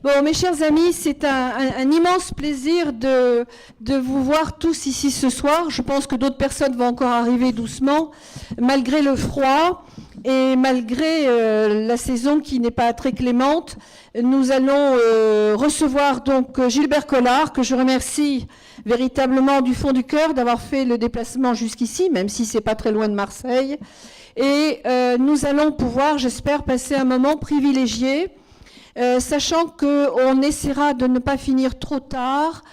Bon, mes chers amis, c'est un immense plaisir de vous voir tous ici ce soir. Je pense que d'autres personnes vont encore arriver doucement, malgré le froid et malgré la saison qui n'est pas très clémente. Nous allons recevoir donc Gilbert Collard, que je remercie véritablement du fond du cœur d'avoir fait le déplacement jusqu'ici, même si c'est pas très loin de Marseille. Et nous allons pouvoir, j'espère, passer un moment privilégié, sachant qu'on essaiera de ne pas finir trop tard,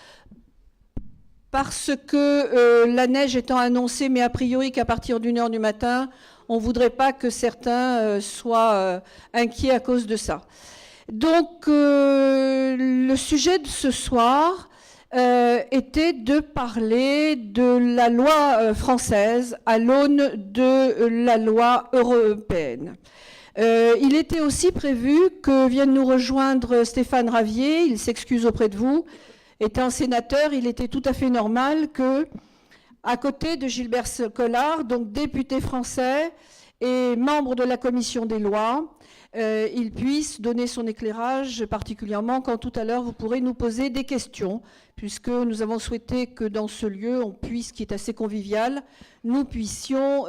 parce que la neige étant annoncée, mais a priori qu'à partir d'1h du matin, on ne voudrait pas que certains soient inquiets à cause de ça. Donc, le sujet de ce soir était de parler de la loi française à l'aune de la loi européenne. Il était aussi prévu que vienne nous rejoindre Stéphane Ravier. Il s'excuse auprès de vous. Étant sénateur, il était tout à fait normal que, à côté de Gilbert Collard, donc député français et membre de la commission des lois, il puisse donner son éclairage, particulièrement quand tout à l'heure vous pourrez nous poser des questions, puisque nous avons souhaité que dans ce lieu, on puisse, qui est assez convivial, nous puissions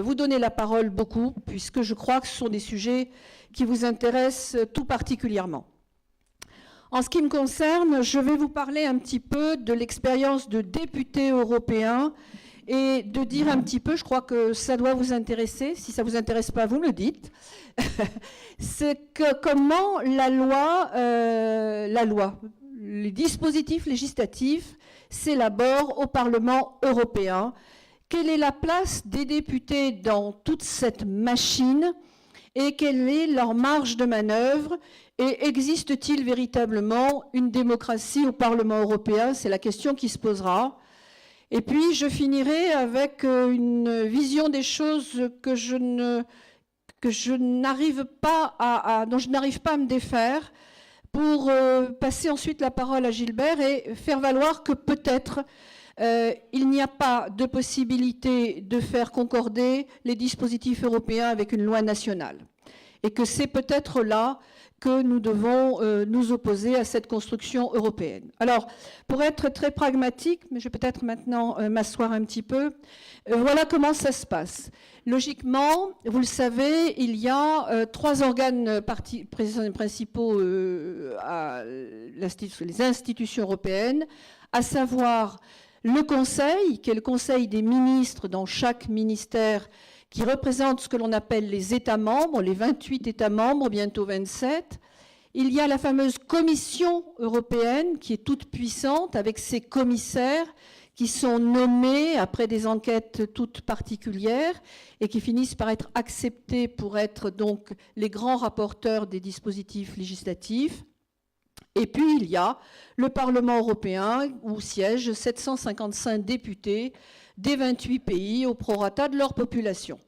vous donner la parole beaucoup, puisque je crois que ce sont des sujets qui vous intéressent tout particulièrement. En ce qui me concerne, je vais vous parler un petit peu de l'expérience de député européen et de dire un petit peu, je crois que ça doit vous intéresser, si ça ne vous intéresse pas, vous me le dites, c'est que comment la loi, les dispositifs législatifs s'élaborent au Parlement européen. Quelle est la place des députés dans toute cette machine et quelle est leur marge de manœuvre? Et existe-t-il véritablement une démocratie au Parlement européen? C'est la question qui se posera. Et puis, je finirai avec une vision des choses dont je n'arrive pas à me défaire, pour passer ensuite la parole à Gilbert et faire valoir que peut-être il n'y a pas de possibilité de faire concorder les dispositifs européens avec une loi nationale. Et que c'est peut-être là que nous devons nous opposer à cette construction européenne. Alors, pour être très pragmatique, mais je vais peut-être maintenant m'asseoir un petit peu, voilà comment ça se passe. Logiquement, vous le savez, il y a trois organes principaux à les institutions européennes, à savoir le Conseil, qui est le Conseil des ministres dans chaque ministère, qui représente ce que l'on appelle les États membres, les 28 États membres, bientôt 27. Il y a la fameuse Commission européenne, qui est toute puissante, avec ses commissaires qui sont nommés après des enquêtes toutes particulières et qui finissent par être acceptés pour être donc les grands rapporteurs des dispositifs législatifs. Et puis il y a le Parlement européen, où siègent 755 députés des 28 pays au prorata de leur population.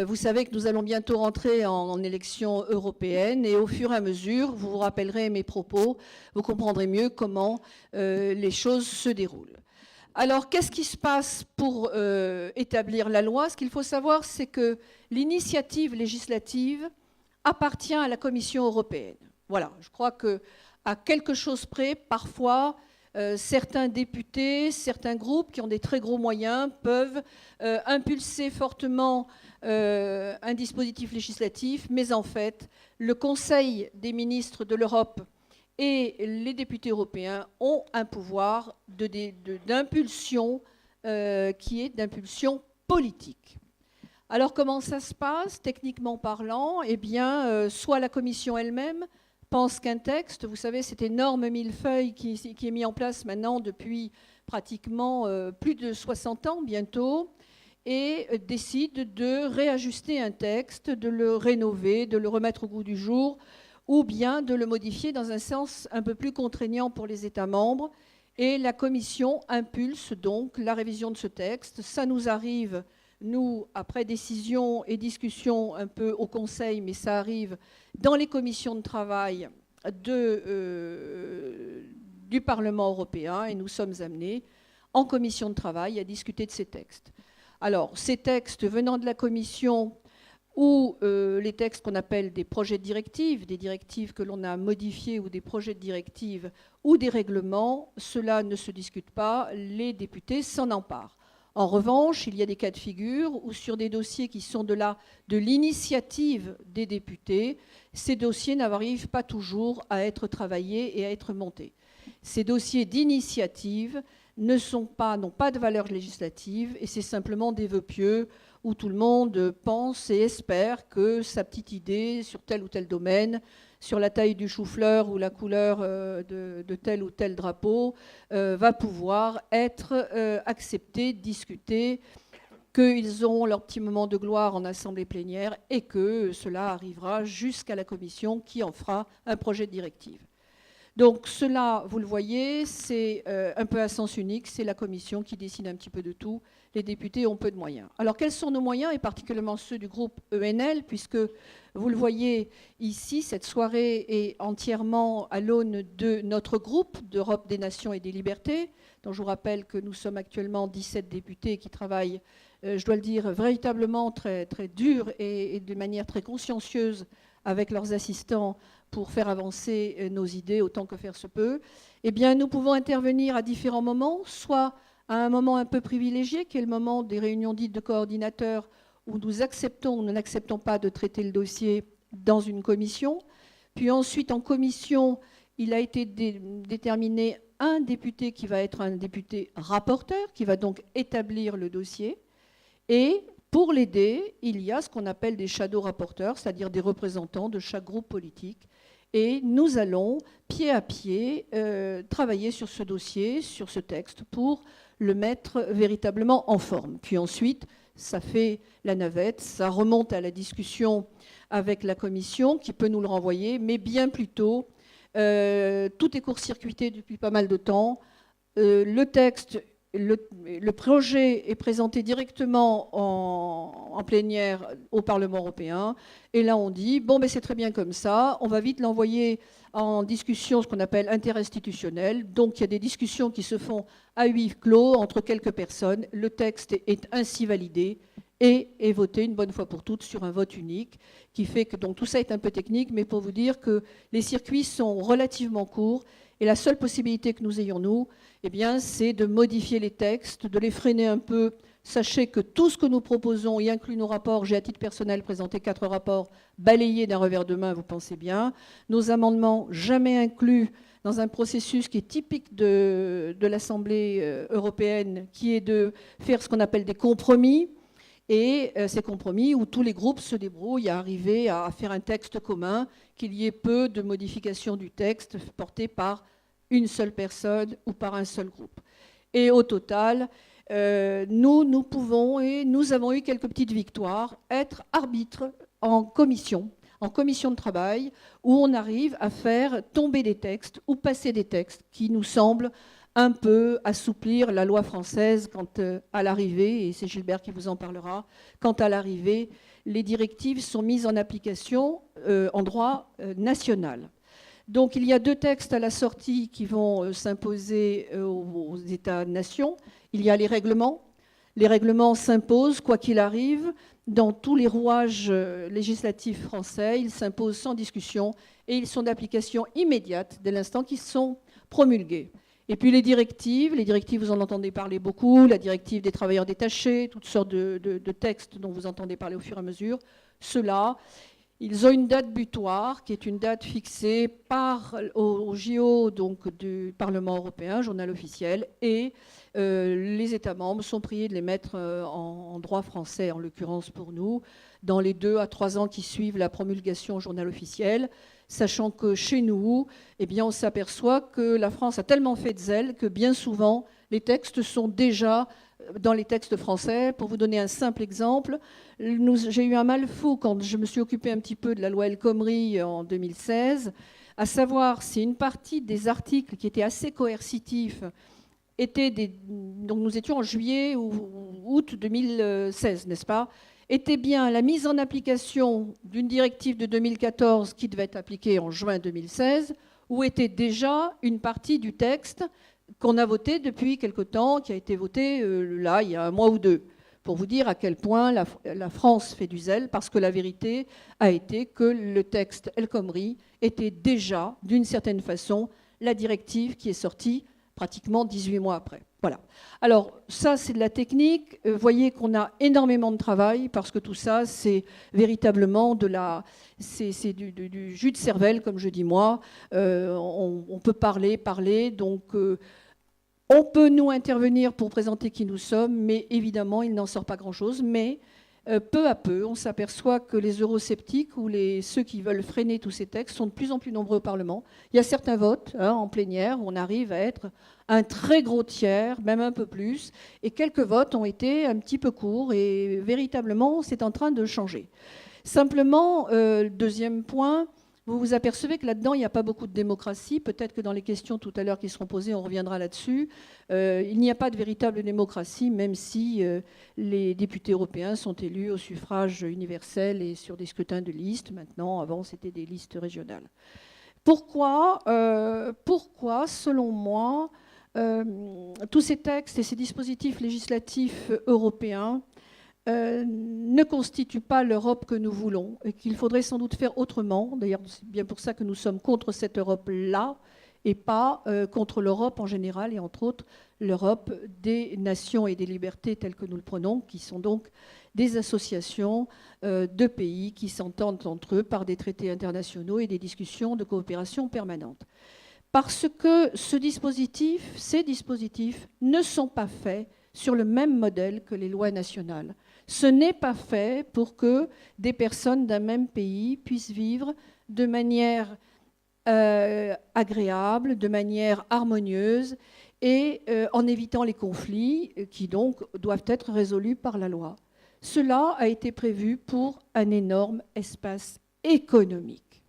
Vous savez que nous allons bientôt rentrer en élection européenne et au fur et à mesure, vous vous rappellerez mes propos, vous comprendrez mieux comment les choses se déroulent. Alors, qu'est-ce qui se passe pour établir la loi? Ce qu'il faut savoir, c'est que l'initiative législative appartient à la Commission européenne. Voilà, je crois qu'à quelque chose près, parfois, certains députés, certains groupes qui ont des très gros moyens peuvent impulser fortement un dispositif législatif, mais en fait, le Conseil des ministres de l'Europe et les députés européens ont un pouvoir d'impulsion qui est d'impulsion politique. Alors comment ça se passe, techniquement parlant? Eh bien, soit la Commission elle-même pense qu'un texte, vous savez, cet énorme millefeuille qui est mis en place maintenant depuis pratiquement plus de 60 ans bientôt, et décide de réajuster un texte, de le rénover, de le remettre au goût du jour, ou bien de le modifier dans un sens un peu plus contraignant pour les États membres. Et la Commission impulse donc la révision de ce texte. Ça nous arrive, nous, après décision et discussion un peu au Conseil, mais ça arrive dans les commissions de travail du Parlement européen, et nous sommes amenés, en commission de travail, à discuter de ces textes. Alors, ces textes venant de la Commission ou les textes qu'on appelle des projets de directives, des directives que l'on a modifiées ou des projets de directives ou des règlements, cela ne se discute pas, les députés s'en emparent. En revanche, il y a des cas de figure où sur des dossiers qui sont de l'initiative des députés, ces dossiers n'arrivent pas toujours à être travaillés et à être montés. Ces dossiers d'initiative n'ont pas de valeur législative et c'est simplement des vœux pieux où tout le monde pense et espère que sa petite idée sur tel ou tel domaine, sur la taille du chou-fleur ou la couleur de tel ou tel drapeau, va pouvoir être acceptée, discutée, qu'ils auront leur petit moment de gloire en assemblée plénière et que cela arrivera jusqu'à la commission qui en fera un projet de directive. Donc cela, vous le voyez, c'est un peu à sens unique, c'est la commission qui décide un petit peu de tout. Les députés ont peu de moyens. Alors quels sont nos moyens, et particulièrement ceux du groupe ENL, puisque vous le voyez ici, cette soirée est entièrement à l'aune de notre groupe d'Europe des Nations et des Libertés, dont je vous rappelle que nous sommes actuellement 17 députés qui travaillent, je dois le dire, véritablement très, très dur et de manière très consciencieuse avec leurs assistants pour faire avancer nos idées autant que faire se peut. Eh bien, nous pouvons intervenir à différents moments, soit à un moment un peu privilégié, qui est le moment des réunions dites de coordinateurs, où nous acceptons ou nous n'acceptons pas de traiter le dossier dans une commission. Puis ensuite, en commission, il a été déterminé un député qui va être un député rapporteur, qui va donc établir le dossier. Et pour l'aider, il y a ce qu'on appelle des shadow rapporteurs, c'est-à-dire des représentants de chaque groupe politique. Et nous allons, pied à pied, travailler sur ce dossier, sur ce texte, pour le mettre véritablement en forme. Puis ensuite, ça fait la navette, ça remonte à la discussion avec la commission, qui peut nous le renvoyer, mais bien plus tôt, tout est court-circuité depuis pas mal de temps. Le texte, le projet est présenté directement en plénière au Parlement européen. Et là, on dit, bon, mais c'est très bien comme ça, on va vite l'envoyer en discussion, ce qu'on appelle interinstitutionnelle. Donc, il y a des discussions qui se font à huis clos entre quelques personnes. Le texte est ainsi validé et est voté une bonne fois pour toutes sur un vote unique, qui fait que donc, tout ça est un peu technique, mais pour vous dire que les circuits sont relativement courts. Et la seule possibilité que nous ayons, nous, eh bien, c'est de modifier les textes, de les freiner un peu. Sachez que tout ce que nous proposons, y inclut nos rapports, j'ai à titre personnel présenté 4 rapports balayés d'un revers de main, vous pensez bien. Nos amendements, jamais inclus dans un processus qui est typique de l'Assemblée européenne, qui est de faire ce qu'on appelle des compromis. Et ces compromis où tous les groupes se débrouillent à arriver à faire un texte commun, qu'il y ait peu de modifications du texte portées par une seule personne ou par un seul groupe. Et au total, nous pouvons, et nous avons eu quelques petites victoires, être arbitres en commission de travail, où on arrive à faire tomber des textes ou passer des textes qui nous semblent un peu assouplir la loi française quand à l'arrivée, et c'est Gilbert qui vous en parlera, quand à l'arrivée, les directives sont mises en application en droit national. Donc il y a 2 textes à la sortie qui vont s'imposer aux États-nations. Il y a les règlements. Les règlements s'imposent, quoi qu'il arrive, dans tous les rouages législatifs français. Ils s'imposent sans discussion et ils sont d'application immédiate dès l'instant qu'ils sont promulgués. Et puis les directives, vous en entendez parler beaucoup, la directive des travailleurs détachés, toutes sortes de textes dont vous entendez parler au fur et à mesure. Ceux-là, ils ont une date butoir, qui est une date fixée au JO donc, du Parlement européen, journal officiel, et les États membres sont priés de les mettre en droit français, en l'occurrence pour nous, dans les 2 à 3 ans qui suivent la promulgation au journal officiel, sachant que chez nous, eh bien, on s'aperçoit que la France a tellement fait de zèle que bien souvent, les textes sont déjà dans les textes français. Pour vous donner un simple exemple, j'ai eu un mal fou quand je me suis occupée un petit peu de la loi El Khomri en 2016, à savoir si une partie des articles qui étaient assez coercitifs donc nous étions en juillet ou août 2016, n'est-ce pas, était bien la mise en application d'une directive de 2014 qui devait être appliquée en juin 2016, ou était déjà une partie du texte qu'on a voté depuis quelque temps, qui a été voté là, il y a un mois ou 2. pour vous dire à quel point la France fait du zèle, parce que la vérité a été que le texte El Khomri était déjà, d'une certaine façon, la directive qui est sortie pratiquement 18 mois après. Voilà. Alors, ça, c'est de la technique. Vous voyez qu'on a énormément de travail, parce que tout ça, c'est véritablement c'est du jus de cervelle, comme je dis moi. On peut parler, donc... on peut nous intervenir pour présenter qui nous sommes, mais évidemment, il n'en sort pas grand-chose. Mais peu à peu, on s'aperçoit que les eurosceptiques ou ceux qui veulent freiner tous ces textes sont de plus en plus nombreux au Parlement. Il y a certains votes en plénière où on arrive à être un très gros tiers, même un peu plus, et quelques votes ont été un petit peu courts, et véritablement, c'est en train de changer. Simplement, deuxième point, vous vous apercevez que là-dedans, il n'y a pas beaucoup de démocratie. Peut-être que dans les questions tout à l'heure qui seront posées, on reviendra là-dessus. Il n'y a pas de véritable démocratie, même si les députés européens sont élus au suffrage universel et sur des scrutins de liste. Maintenant, avant, c'était des listes régionales. Pourquoi, selon moi, tous ces textes et ces dispositifs législatifs européens ne constitue pas l'Europe que nous voulons et qu'il faudrait sans doute faire autrement. D'ailleurs, c'est bien pour ça que nous sommes contre cette Europe-là et pas contre l'Europe en général et entre autres l'Europe des nations et des libertés telles que nous le prenons, qui sont donc des associations de pays qui s'entendent entre eux par des traités internationaux et des discussions de coopération permanente. Parce que ces dispositifs ne sont pas faits sur le même modèle que les lois nationales. Ce n'est pas fait pour que des personnes d'un même pays puissent vivre de manière agréable, de manière harmonieuse et en évitant les conflits qui donc doivent être résolus par la loi. Cela a été prévu pour un énorme espace économique.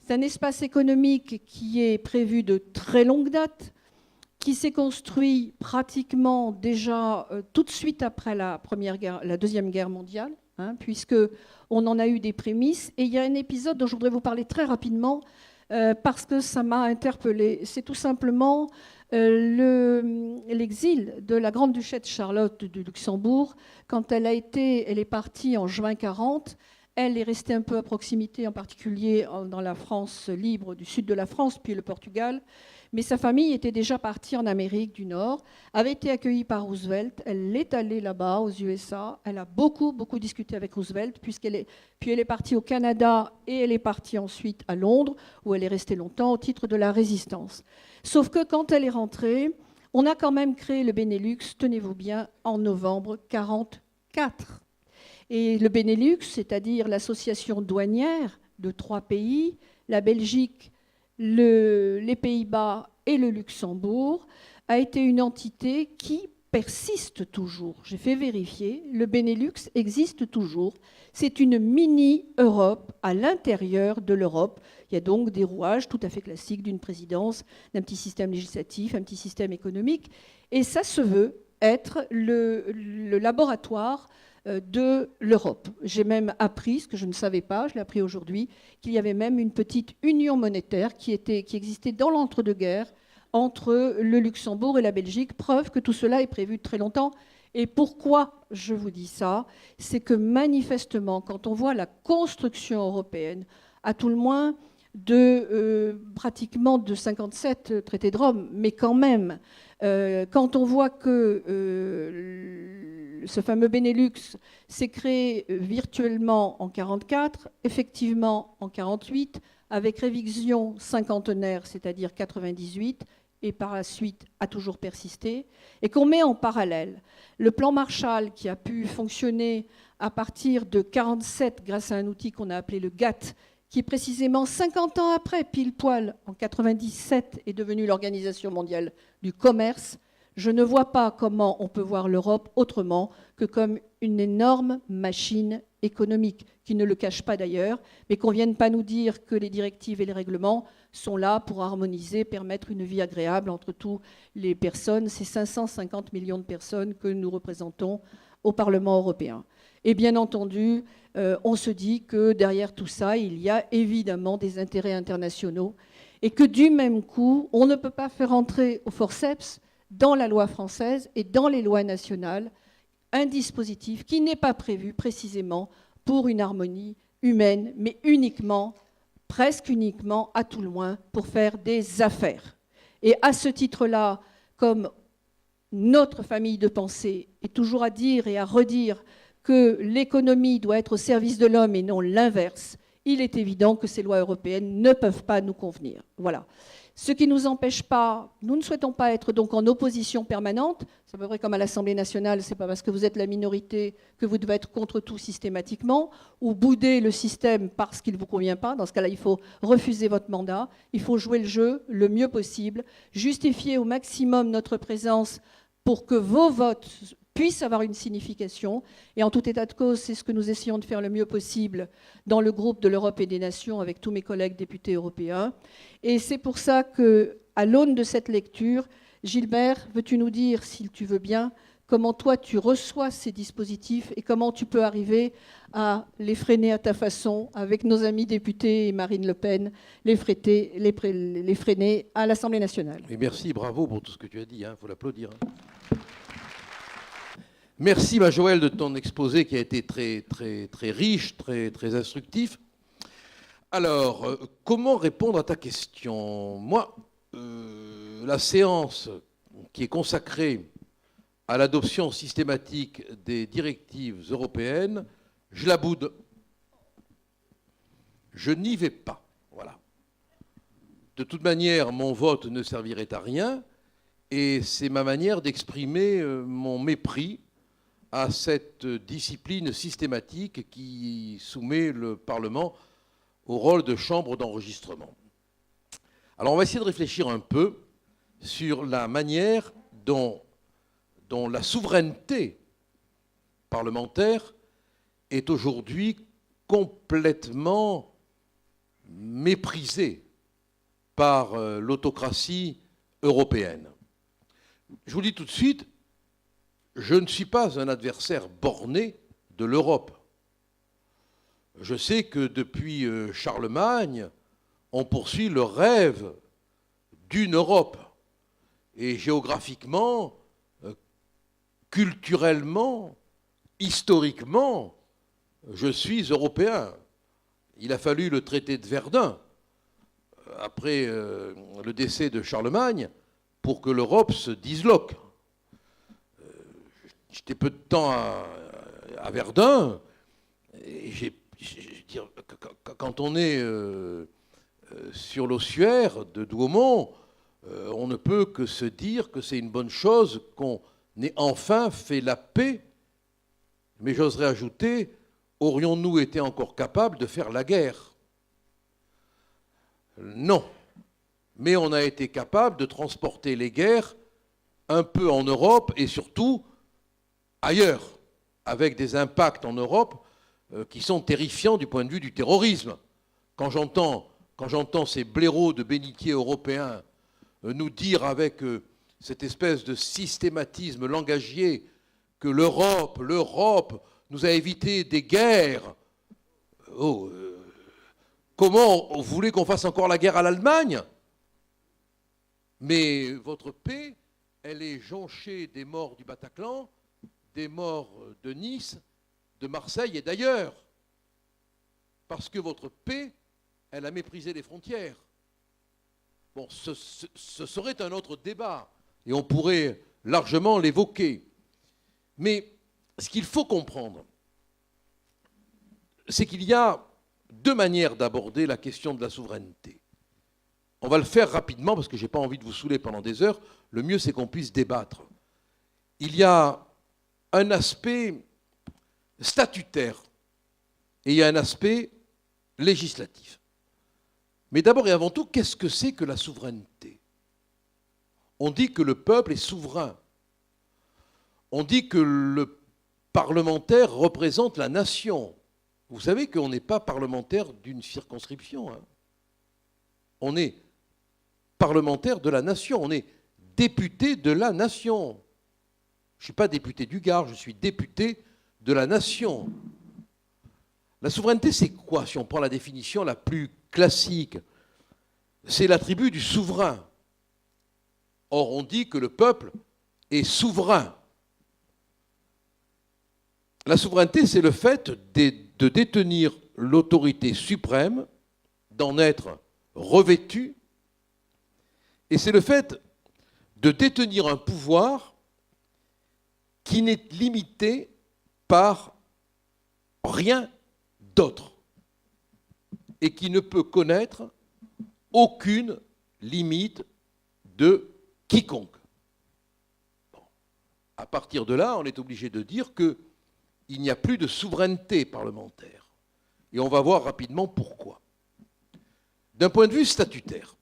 C'est un espace économique qui est prévu de très longue date, qui s'est construit pratiquement déjà tout de suite après la Deuxième Guerre mondiale, puisqu'on en a eu des prémices. Et il y a un épisode dont je voudrais vous parler très rapidement, parce que ça m'a interpellée. C'est tout simplement l'exil de la grande-duchesse Charlotte du Luxembourg. Quand elle est partie en juin 1940, elle est restée un peu à proximité, en particulier dans la France libre du sud de la France, puis le Portugal. Mais sa famille était déjà partie en Amérique du Nord, avait été accueillie par Roosevelt. Elle est allée là-bas, aux USA. Elle a beaucoup, beaucoup discuté avec Roosevelt, puis elle est partie au Canada et elle est partie ensuite à Londres, où elle est restée longtemps au titre de la résistance. Sauf que quand elle est rentrée, on a quand même créé le Benelux, tenez-vous bien, en novembre 1944. Et le Benelux, c'est-à-dire l'association douanière de 3 pays, la Belgique, les Pays-Bas et le Luxembourg, a été une entité qui persiste toujours. J'ai fait vérifier, le Benelux existe toujours. C'est une mini-Europe à l'intérieur de l'Europe. Il y a donc des rouages tout à fait classiques d'une présidence, d'un petit système législatif, un petit système économique. Et ça se veut être le laboratoire de l'Europe. J'ai même appris, ce que je ne savais pas, je l'ai appris aujourd'hui, qu'il y avait même une petite union monétaire qui existait dans l'entre-deux-guerres entre le Luxembourg et la Belgique, preuve que tout cela est prévu très longtemps. Et pourquoi je vous dis ça? C'est que manifestement, quand on voit la construction européenne, à tout le moins pratiquement de 57 traités de Rome, mais quand même, quand on voit que ce fameux Benelux s'est créé virtuellement en 1944, effectivement en 1948, avec révision cinquantenaire, c'est-à-dire 1998, et par la suite a toujours persisté, et qu'on met en parallèle le plan Marshall qui a pu fonctionner à partir de 1947 grâce à un outil qu'on a appelé le GATT, qui précisément 50 ans après, pile poil, en 1997, est devenue l'Organisation mondiale du commerce. Je ne vois pas comment on peut voir l'Europe autrement que comme une énorme machine économique, qui ne le cache pas d'ailleurs, mais qu'on ne vienne pas nous dire que les directives et les règlements sont là pour harmoniser, permettre une vie agréable entre toutes les personnes, ces 550 millions de personnes que nous représentons au Parlement européen. Et bien entendu, on se dit que derrière tout ça, il y a évidemment des intérêts internationaux et que du même coup, on ne peut pas faire entrer au forceps dans la loi française et dans les lois nationales un dispositif qui n'est pas prévu précisément pour une harmonie humaine, mais uniquement, presque uniquement, à tout le moins, pour faire des affaires. Et à ce titre-là, comme notre famille de pensée est toujours à dire et à redire que l'économie doit être au service de l'homme et non l'inverse, il est évident que ces lois européennes ne peuvent pas nous convenir. Voilà. Ce qui ne nous empêche pas, nous ne souhaitons pas être donc en opposition permanente. C'est à peu près comme à l'Assemblée nationale, c'est pas parce que vous êtes la minorité que vous devez être contre tout systématiquement, ou bouder le système parce qu'il ne vous convient pas. Dans ce cas-là, il faut refuser votre mandat, il faut jouer le jeu le mieux possible, justifier au maximum notre présence pour que vos votes puissent avoir une signification. Et en tout état de cause, c'est ce que nous essayons de faire le mieux possible dans le groupe de l'Europe et des Nations avec tous mes collègues députés européens. Et c'est pour ça qu'à l'aune de cette lecture, Gilbert, veux-tu nous dire, si tu veux bien, comment toi tu reçois ces dispositifs et comment tu peux arriver à les freiner à ta façon avec nos amis députés et Marine Le Pen, les freiner à l'Assemblée nationale. Et merci, bravo pour tout ce que tu as dit, il faut l'applaudir. Merci, Joëlle, de ton exposé qui a été très, très, très riche, très, très instructif. Alors, comment répondre à ta question? Moi, la séance qui est consacrée à l'adoption systématique des directives européennes, je la boude. Je n'y vais pas. Voilà. De toute manière, mon vote ne servirait à rien et c'est ma manière d'exprimer mon mépris à cette discipline systématique qui soumet le Parlement au rôle de chambre d'enregistrement. Alors on va essayer de réfléchir un peu sur la manière dont la souveraineté parlementaire est aujourd'hui complètement méprisée par l'autocratie européenne. Je vous le dis tout de suite, je ne suis pas un adversaire borné de l'Europe. Je sais que depuis Charlemagne, on poursuit le rêve d'une Europe. Et géographiquement, culturellement, historiquement, je suis européen. Il a fallu le traité de Verdun, après le décès de Charlemagne, pour que l'Europe se disloque. J'étais peu de temps à Verdun, et quand on est sur l'ossuaire de Douaumont, on ne peut que se dire que c'est une bonne chose qu'on ait enfin fait la paix. Mais j'oserais ajouter, aurions-nous été encore capables de faire la guerre? Non. Mais on a été capable de transporter les guerres un peu en Europe et surtout ailleurs, avec des impacts en Europe qui sont terrifiants du point de vue du terrorisme. Quand j'entends ces blaireaux de bénitiers européens nous dire avec cette espèce de systématisme langagier que l'Europe nous a évité des guerres. Comment vous voulez qu'on fasse encore la guerre à l'Allemagne? Mais votre paix, elle est jonchée des morts du Bataclan, des morts de Nice, de Marseille et d'ailleurs. Parce que votre paix, elle a méprisé les frontières. Bon, ce serait un autre débat et on pourrait largement l'évoquer. Mais ce qu'il faut comprendre, c'est qu'il y a deux manières d'aborder la question de la souveraineté. On va le faire rapidement parce que je n'ai pas envie de vous saouler pendant des heures. Le mieux, c'est qu'on puisse débattre. Il y a un aspect statutaire et il y a un aspect législatif. Mais d'abord et avant tout, qu'est-ce que c'est que la souveraineté? On dit que le peuple est souverain. On dit que le parlementaire représente la nation. Vous savez qu'on n'est pas parlementaire d'une circonscription. On est parlementaire de la nation. On est député de la nation. Je ne suis pas député du Gard, je suis député de la nation. La souveraineté, c'est quoi, si on prend la définition la plus classique? C'est l'attribut du souverain. Or, on dit que le peuple est souverain. La souveraineté, c'est le fait de détenir l'autorité suprême, d'en être revêtu, et c'est le fait de détenir un pouvoir qui n'est limité par rien d'autre et qui ne peut connaître aucune limite de quiconque. Bon. À partir de là, on est obligé de dire qu'il n'y a plus de souveraineté parlementaire. Et on va voir rapidement pourquoi. D'un point de vue statutaire,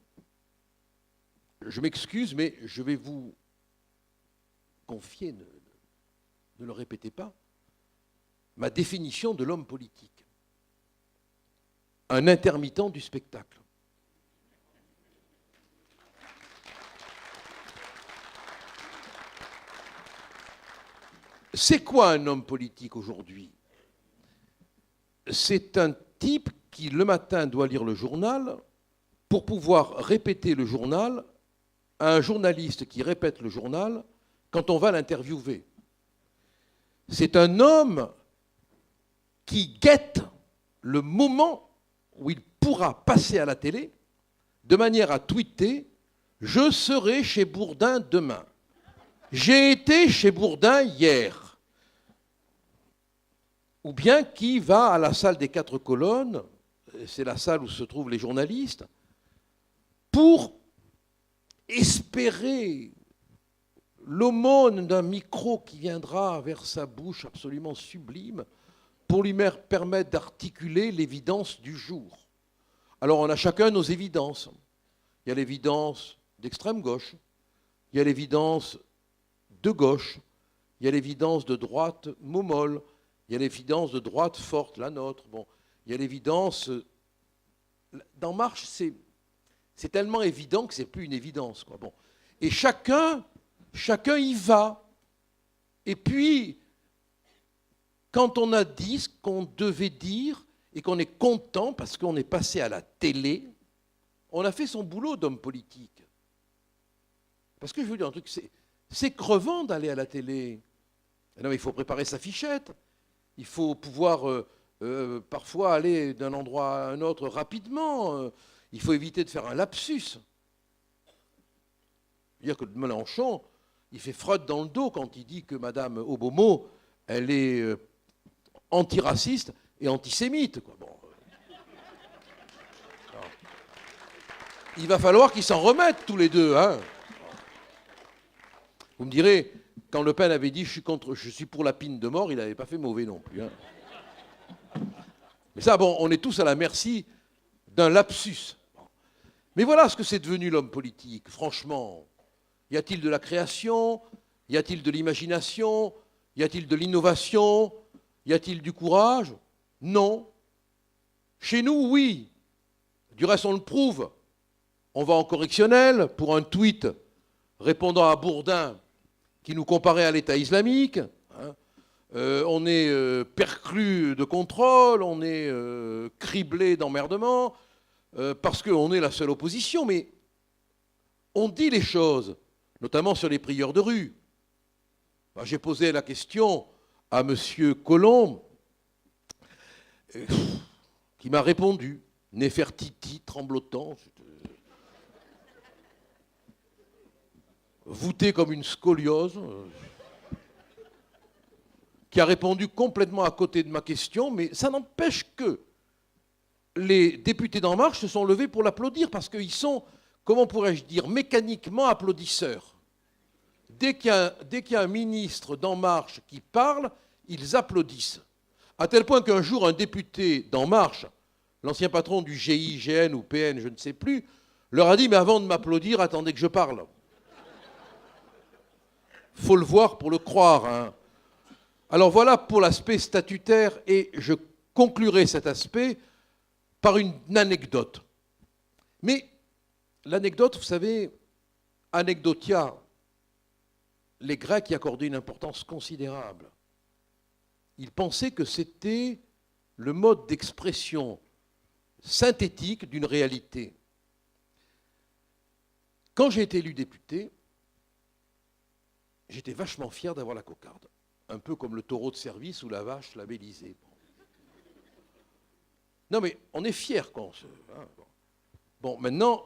je m'excuse, mais je vais vous confier, ne le répétez pas, ma définition de l'homme politique. Un intermittent du spectacle. C'est quoi un homme politique aujourd'hui? C'est un type qui, le matin, doit lire le journal pour pouvoir répéter le journal à un journaliste qui répète le journal quand on va l'interviewer. C'est un homme qui guette le moment où il pourra passer à la télé de manière à tweeter « Je serai chez Bourdin demain. J'ai été chez Bourdin hier. » Ou bien qui va à la salle des 4 colonnes, c'est la salle où se trouvent les journalistes, pour espérer l'aumône d'un micro qui viendra vers sa bouche absolument sublime pour lui permettre d'articuler l'évidence du jour. Alors on a chacun nos évidences. Il y a l'évidence d'extrême gauche, il y a l'évidence de gauche, il y a l'évidence de droite momolle, il y a l'évidence de droite forte, la nôtre. Bon, il y a l'évidence... D'En Marche, c'est tellement évident que ce n'est plus une évidence, quoi. Bon. Et chacun y va. Et puis, quand on a dit ce qu'on devait dire et qu'on est content parce qu'on est passé à la télé, on a fait son boulot d'homme politique. Parce que je veux dire un truc, c'est crevant d'aller à la télé. Non, mais il faut préparer sa fichette. Il faut pouvoir parfois aller d'un endroit à un autre rapidement. Il faut éviter de faire un lapsus. C'est-à-dire que Mélenchon, il fait frotte dans le dos quand il dit que Mme Obomo, elle est antiraciste et antisémite, quoi. Bon. Alors, il va falloir qu'ils s'en remettent tous les deux, hein. Vous me direz, quand Le Pen avait dit je suis pour la peine de mort, il n'avait pas fait mauvais non plus, hein. Mais ça, bon, on est tous à la merci d'un lapsus. Mais voilà ce que c'est devenu l'homme politique, franchement. Y a-t-il de la création? Y a-t-il de l'imagination? Y a-t-il de l'innovation? Y a-t-il du courage? Non. Chez nous, oui. Du reste, on le prouve. On va en correctionnel pour un tweet répondant à Bourdin qui nous comparait à l'État islamique. Hein. On est perclus de contrôle, on est criblés d'emmerdements, parce qu'on est la seule opposition, mais on dit les choses, notamment sur les prieurs de rue. J'ai posé la question à M. Colomb, qui m'a répondu, Néfertiti, tremblotant, voûté comme une scoliose, qui a répondu complètement à côté de ma question, mais ça n'empêche que les députés d'En Marche se sont levés pour l'applaudir, parce qu'ils sont, comment pourrais-je dire, mécaniquement applaudisseurs. Dès qu'il y a un ministre d'En Marche qui parle, ils applaudissent. À tel point qu'un jour, un député d'En Marche, l'ancien patron du GIGN ou PN, je ne sais plus, leur a dit « Mais avant de m'applaudir, attendez que je parle. » Faut le voir pour le croire, hein. Alors voilà pour l'aspect statutaire, et je conclurai cet aspect par une anecdote. Mais l'anecdote, vous savez, anecdotia, les Grecs y accordaient une importance considérable. Ils pensaient que c'était le mode d'expression synthétique d'une réalité. Quand j'ai été élu député, j'étais vachement fier d'avoir la cocarde. un peu comme le taureau de service ou la vache labellisée. Non, mais on est fiers quand on se... Hein, bon, maintenant,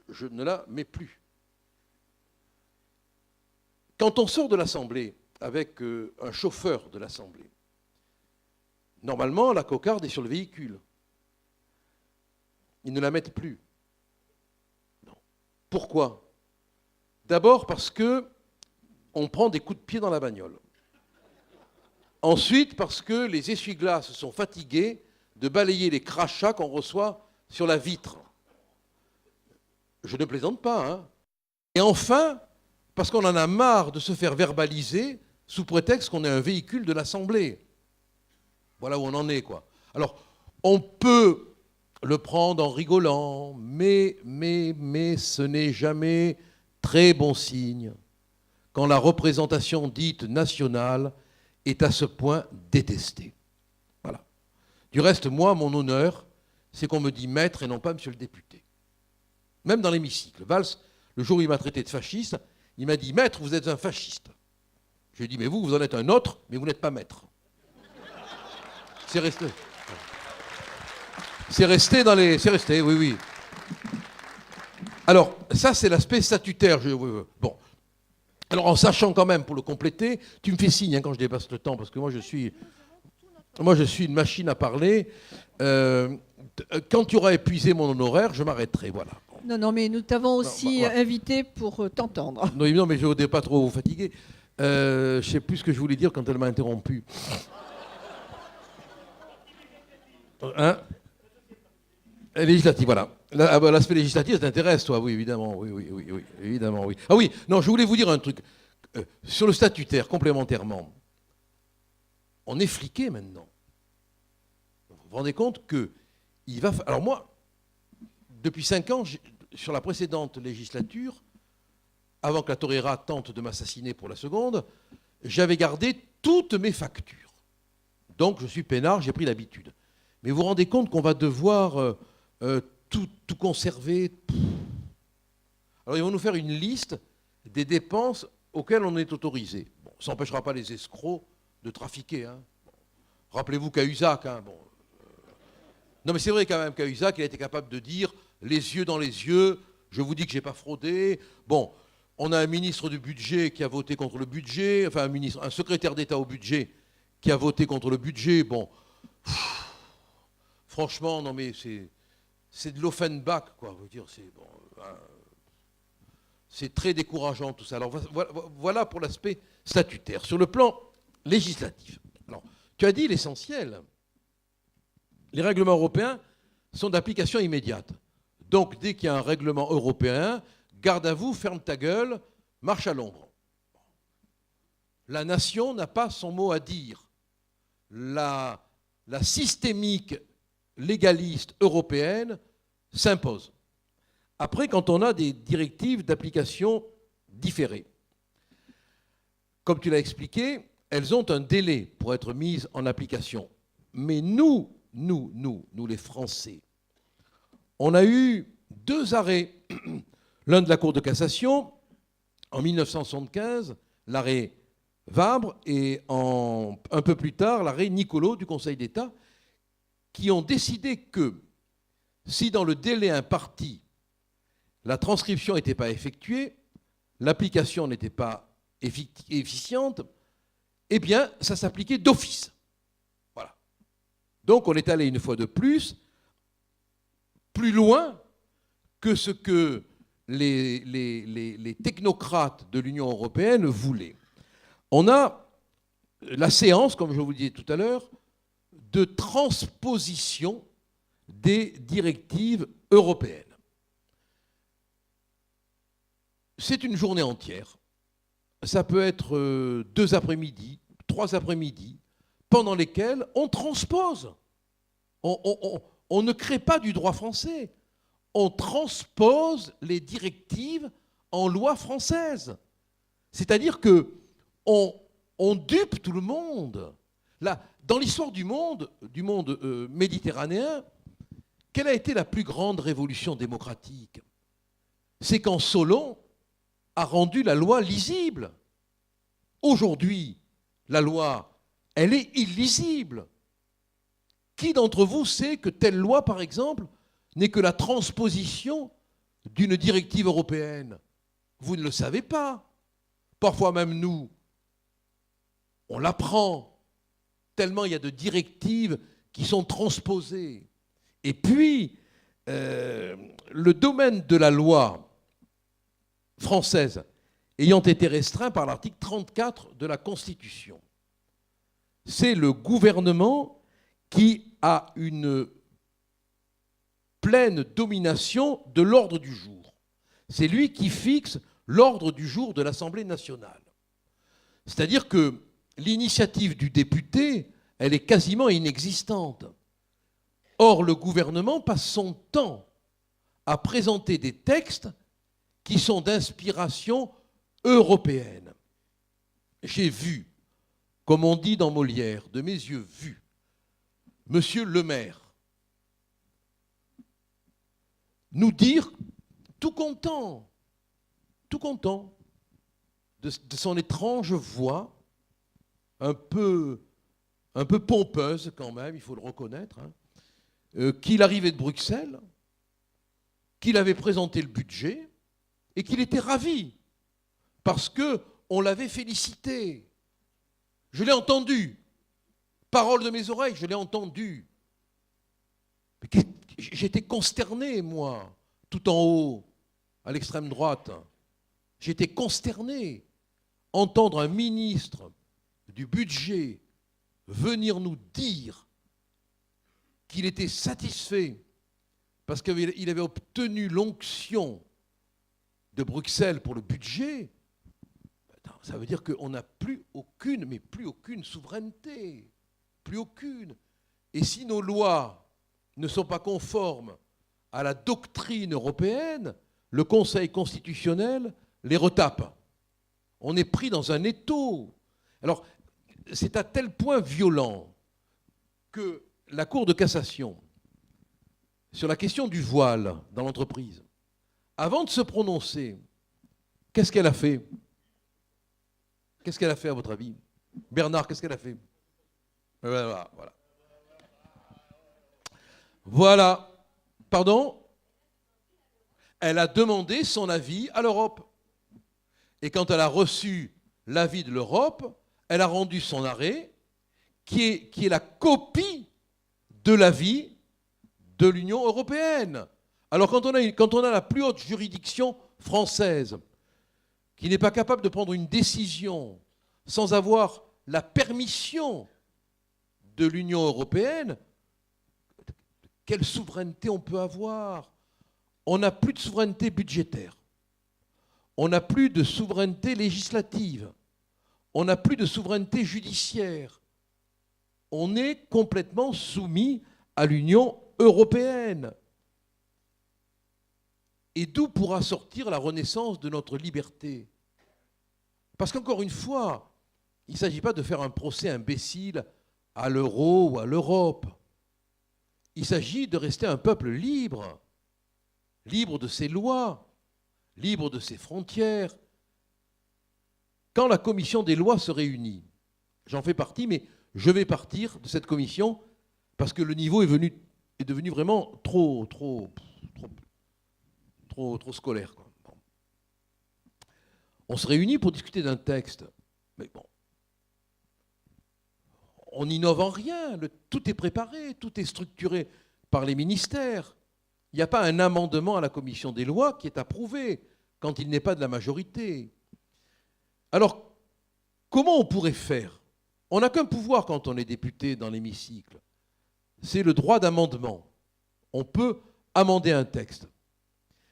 je ne la mets plus. Quand on sort de l'Assemblée avec un chauffeur de l'Assemblée, normalement, la cocarde est sur le véhicule. Ils ne la mettent plus. Non. Pourquoi? D'abord parce qu'on prend des coups de pied dans la bagnole. Ensuite, parce que les essuie-glaces sont fatigués de balayer les crachats qu'on reçoit sur la vitre. Je ne plaisante pas, hein. Et enfin, parce qu'on en a marre de se faire verbaliser sous prétexte qu'on est un véhicule de l'Assemblée. Voilà où on en est, quoi. Alors, on peut le prendre en rigolant, mais ce n'est jamais très bon signe quand la représentation dite nationale est à ce point détestée. Voilà. Du reste, moi, mon honneur, c'est qu'on me dit maître et non pas monsieur le député. Même dans l'hémicycle. Valls, le jour où il m'a traité de fasciste, il m'a dit maître, vous êtes un fasciste. Je lui ai dit mais vous en êtes un autre, mais vous n'êtes pas maître. C'est resté. C'est resté, oui. Alors, ça, c'est l'aspect statutaire. Bon. Alors, en sachant quand même, pour le compléter, tu me fais signe hein, quand je dépasse le temps, parce que moi, je suis une machine à parler. Quand tu auras épuisé mon honoraire, je m'arrêterai, voilà. Non, mais nous t'avons aussi invité pour t'entendre. Non, mais je ne voudrais pas trop vous fatiguer. Je ne sais plus ce que je voulais dire quand elle m'a interrompu. Hein? Législative, voilà. L'aspect législatif t'intéresse, toi, oui, évidemment, oui, évidemment, oui. Ah oui, non, je voulais vous dire un truc. Sur le statutaire, complémentairement, on est fliqué maintenant. Vous vous rendez compte que il va... Alors moi, depuis 5 ans, sur la précédente législature, avant que la Torera tente de m'assassiner pour la seconde, j'avais gardé toutes mes factures. Donc je suis peinard, j'ai pris l'habitude. Mais vous vous rendez compte qu'on va devoir tout conserver. Alors ils vont nous faire une liste des dépenses auxquelles on est autorisé. Bon, ça n'empêchera pas les escrocs de trafiquer. Hein. Bon. Rappelez-vous Cahuzac. Hein, bon. Non mais c'est vrai quand même, Cahuzac, il a été capable de dire, les yeux dans les yeux, je vous dis que je n'ai pas fraudé. Bon, on a un ministre du budget qui a voté contre le budget, enfin un secrétaire d'État au budget qui a voté contre le budget. Bon, franchement, non mais c'est de l'Offenbach, quoi. Je veux dire, c'est très décourageant tout ça. Alors voilà pour l'aspect statutaire. Sur le plan législatif, alors, tu as dit l'essentiel. Les règlements européens sont d'application immédiate. Donc, dès qu'il y a un règlement européen, garde à vous, ferme ta gueule, marche à l'ombre. La nation n'a pas son mot à dire. La systémique légaliste européenne s'impose. Après, quand on a des directives d'application différées, comme tu l'as expliqué, elles ont un délai pour être mises en application. Mais nous les Français, on a eu 2 arrêts. L'un de la Cour de cassation, en 1975, l'arrêt Vabre, et un peu plus tard, l'arrêt Nicolot du Conseil d'État, qui ont décidé que si dans le délai imparti, la transcription n'était pas effectuée, l'application n'était pas efficiente, eh bien, ça s'appliquait d'office. Voilà. Donc, on est allé une fois de plus loin que ce que les technocrates de l'Union européenne voulaient. On a la séance, comme je vous le disais tout à l'heure, de transposition des directives européennes. C'est une journée entière. Ça peut être 2 après-midi, 3 après-midi, pendant lesquels on transpose. On ne crée pas du droit français. On transpose les directives en loi française. C'est-à-dire qu'on dupe tout le monde. Là, dans l'histoire du monde méditerranéen, quelle a été la plus grande révolution démocratique? C'est quand Solon a rendu la loi lisible. Aujourd'hui, La loi, elle est illisible. Qui d'entre vous sait que telle loi, par exemple, n'est que la transposition d'une directive européenne? Vous ne le savez pas. Parfois même nous, on l'apprend, tellement il y a de directives qui sont transposées. Et puis, le domaine de la loi française ayant été restreint par l'article 34 de la Constitution, c'est le gouvernement qui a une pleine domination de l'ordre du jour. C'est lui qui fixe l'ordre du jour de l'Assemblée nationale. C'est-à-dire que l'initiative du député, elle est quasiment inexistante. Or, le gouvernement passe son temps à présenter des textes qui sont d'inspiration européenne. J'ai vu, comme on dit dans Molière, de mes yeux vu, Monsieur le maire nous dire, tout content de son étrange voix, un peu pompeuse quand même, il faut le reconnaître, qu'il arrivait de Bruxelles, qu'il avait présenté le budget et qu'il était ravi parce qu'on l'avait félicité. Je l'ai entendu. Parole de mes oreilles, je l'ai entendu. J'étais consterné, moi, tout en haut, à l'extrême droite. J'étais consterné. Entendre un ministre du budget venir nous dire qu'il était satisfait parce qu'il avait obtenu l'onction de Bruxelles pour le budget, ça veut dire qu'on n'a plus aucune souveraineté. Plus aucune. Et si nos lois ne sont pas conformes à la doctrine européenne, le Conseil constitutionnel les retape. On est pris dans un étau. Alors, c'est à tel point violent que la Cour de cassation, sur la question du voile dans l'entreprise, avant de se prononcer, qu'est-ce qu'elle a fait? Qu'est-ce qu'elle a fait, à votre avis? Bernard, qu'est-ce qu'elle a fait? Voilà. Voilà. Pardon? Elle a demandé son avis à l'Europe. Et quand elle a reçu l'avis de l'Europe, elle a rendu son arrêt, qui est la copie de l'avis de l'Union européenne. Alors quand on a la plus haute juridiction française, qui n'est pas capable de prendre une décision sans avoir la permission de l'Union européenne, quelle souveraineté on peut avoir? On n'a plus de souveraineté budgétaire. On n'a plus de souveraineté législative. On n'a plus de souveraineté judiciaire. On est complètement soumis à l'Union européenne. Et d'où pourra sortir la renaissance de notre liberté? Parce qu'encore une fois, il ne s'agit pas de faire un procès imbécile à l'euro ou à l'Europe. Il s'agit de rester un peuple libre, libre de ses lois, libre de ses frontières. Quand la commission des lois se réunit, j'en fais partie, mais je vais partir de cette commission parce que le niveau est devenu vraiment trop scolaire, quoi. Bon. On se réunit pour discuter d'un texte, mais bon, on n'innove en rien, tout est préparé, tout est structuré par les ministères. Il n'y a pas un amendement à la commission des lois qui est approuvé quand il n'est pas de la majorité. Alors, comment on pourrait faire? On n'a qu'un pouvoir quand on est député dans l'hémicycle. C'est le droit d'amendement. On peut amender un texte.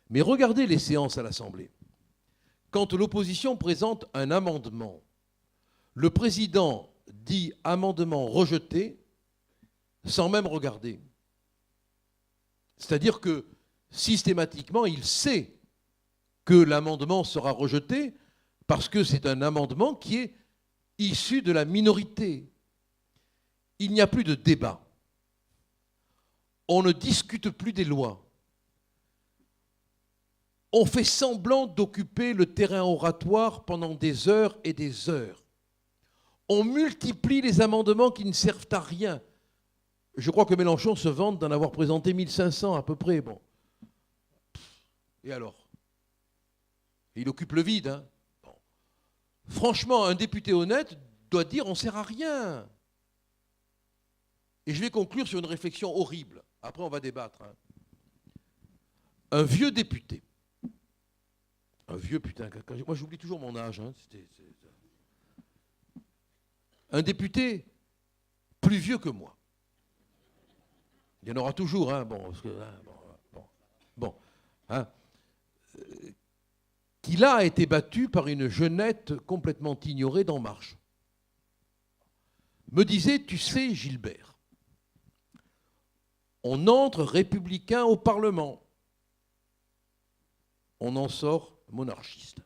Mais regardez les séances à l'Assemblée. Quand l'opposition présente un amendement, le président dit amendement rejeté sans même regarder. C'est-à-dire que systématiquement, il sait que l'amendement sera rejeté parce que c'est un amendement qui est issu de la minorité. Il n'y a plus de débat. On ne discute plus des lois. On fait semblant d'occuper le terrain oratoire pendant des heures et des heures. On multiplie les amendements qui ne servent à rien. Je crois que Mélenchon se vante d'en avoir présenté 1500 à peu près. Bon. Et alors? Il occupe le vide. Hein. Bon. Franchement, un député honnête doit dire on ne sert à rien. Et je vais conclure sur une réflexion horrible. Après, on va débattre. Hein. Un vieux député. Un vieux putain. Moi, j'oublie toujours mon âge. Hein. Un député plus vieux que moi. Il y en aura toujours, hein, bon, parce que, hein, bon, hein, qui là a été battu par une jeunette complètement ignorée d'En Marche. Me disait, tu sais, Gilbert, on entre républicain au Parlement, on en sort monarchiste.